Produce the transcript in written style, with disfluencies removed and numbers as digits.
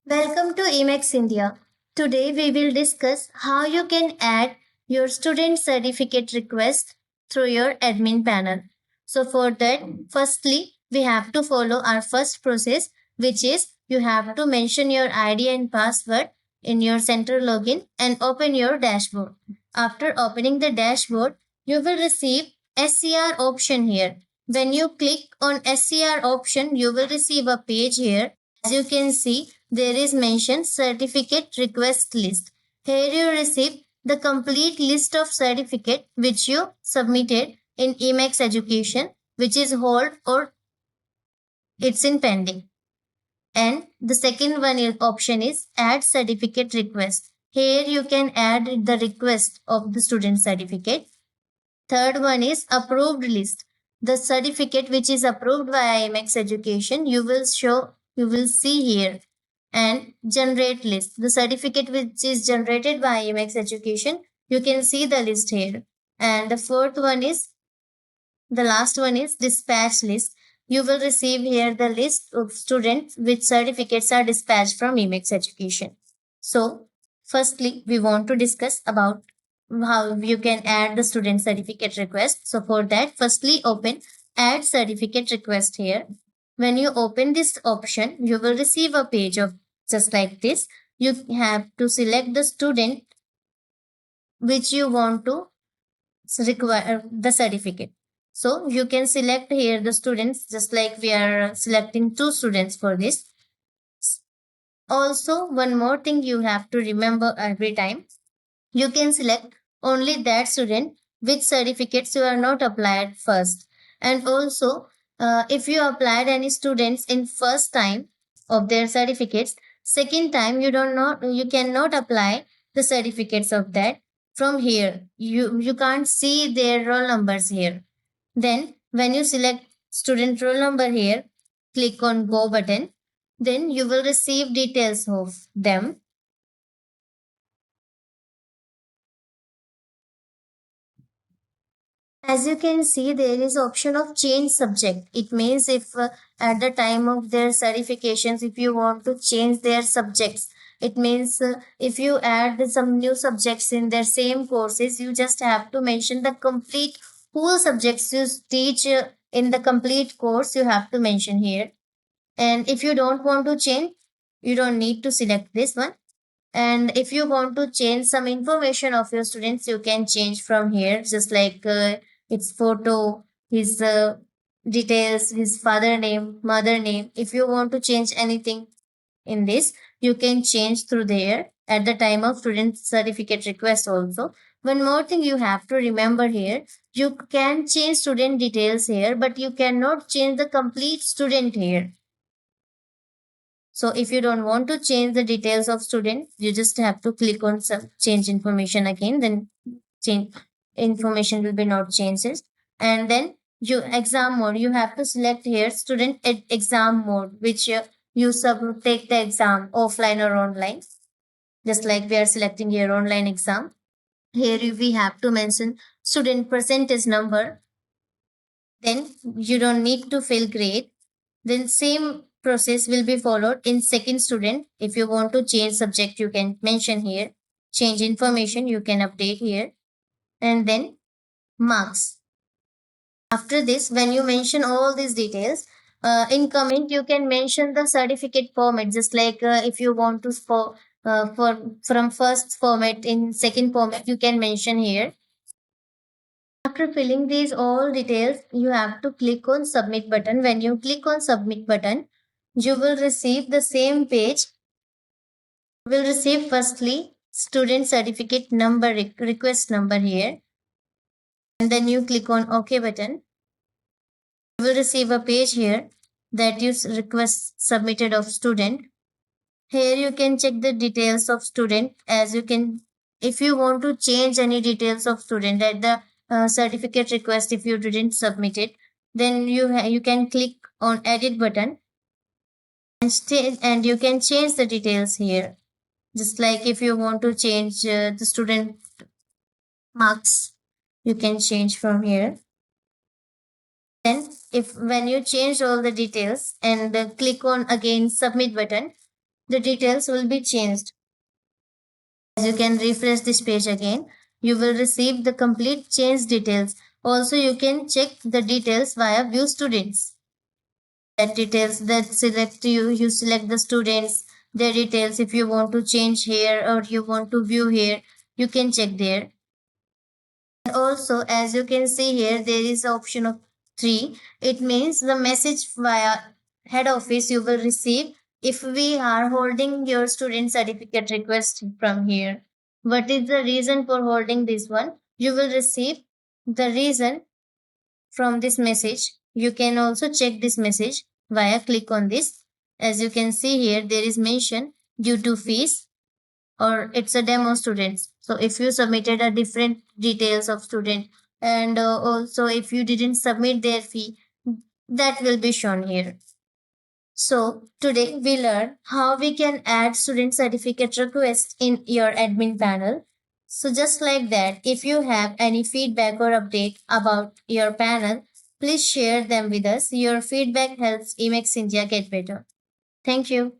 Welcome to Emacs India. Today we will discuss how you can add your student certificate request through your admin panel. So for that, firstly, we have to follow our first process, which is you have to mention your ID and password in your center login and open your dashboard. After opening the dashboard, you will receive SCR option here. When you click on SCR option, you will receive a page here. As you can see, there is mentioned certificate request list. Here you receive the complete list of certificate which you submitted in Emacs Education, which is hold or it's in pending. And the second option is add certificate request. Here you can add the request of the student certificate. Third one is approved list. The certificate which is approved by IMEX Education, you will see here. And generate list. The certificate which is generated by IMEX Education, you can see the list here. And the last one is dispatch list. You will receive here the list of students which certificates are dispatched from IMEX Education. So, firstly, we want to discuss about how you can add the student certificate request. So for that, firstly open add certificate request here. When you open this option, you will receive a page of just like this. You have to select the student which you want to require the certificate. So you can select here the students just like we are selecting two students for this. Also, one more thing you have to remember every time, you can select only that student which certificates you are not applied first. And also, if you applied any students in first time of their certificates, second time you cannot apply the certificates of that from here. You can't see their roll numbers here. Then when you select student roll number here, click on go button. Then you will receive details of them. As you can see, there is option of change subject. It means if at the time of their certifications, if you want to change their subjects, it means if you add some new subjects in their same courses, you just have to mention the complete whole subjects you teach in the complete course. You have to mention here. And if you don't want to change, you don't need to select this one. And if you want to change some information of your students, you can change from here, just like its photo, his details, his father name, mother name. If you want to change anything in this, you can change through there at the time of student certificate request also. One more thing you have to remember here, you can change student details here, but you cannot change the complete student here. So if you don't want to change the details of student, you just have to click on some change information again. Then change information will be not changes. And then you exam mode, you have to select here student exam mode, which you take the exam offline or online. Just like we are selecting here online exam. Here we have to mention student percentage number. Then you don't need to fill grade. Then same process will be followed in second student. If you want to change subject, you can mention here. Change information, you can update here. And then marks. After this, when you mention all these details, in comment you can mention the certificate format. Just like if you want to for from first format in second format, you can mention here. After filling these all details, you have to click on submit button. When you click on submit button, you will receive the same page. You will receive firstly student certificate number request number here, and then you click on OK button. You will receive a page here that you request submitted of student. Here you can check the details of student. As you can, if you want to change any details of student at the certificate request, if you didn't submit it, then you can click on edit button and you can change the details here. Just like if you want to change the student marks, you can change from here. Then if when you change all the details and click on again submit button, the details will be changed. As you can refresh this page again, you will receive the complete change details. Also, you can check the details via view students. That details that select you select the students, their details. If you want to change here or you want to view here, you can check there. And also, as you can see here, there is option of 3. It means the message via head office you will receive if we are holding your student certificate request from here. What is the reason for holding this one? You will receive the reason from this message. You can also check this message via click on this. As you can see here, there is mention due to fees, or it's a demo students. So if you submitted a different details of student, and also if you didn't submit their fee, that will be shown here. So today we learn how we can add student certificate request in your admin panel. So just like that, if you have any feedback or update about your panel, please share them with us. Your feedback helps Emacs India get better. Thank you.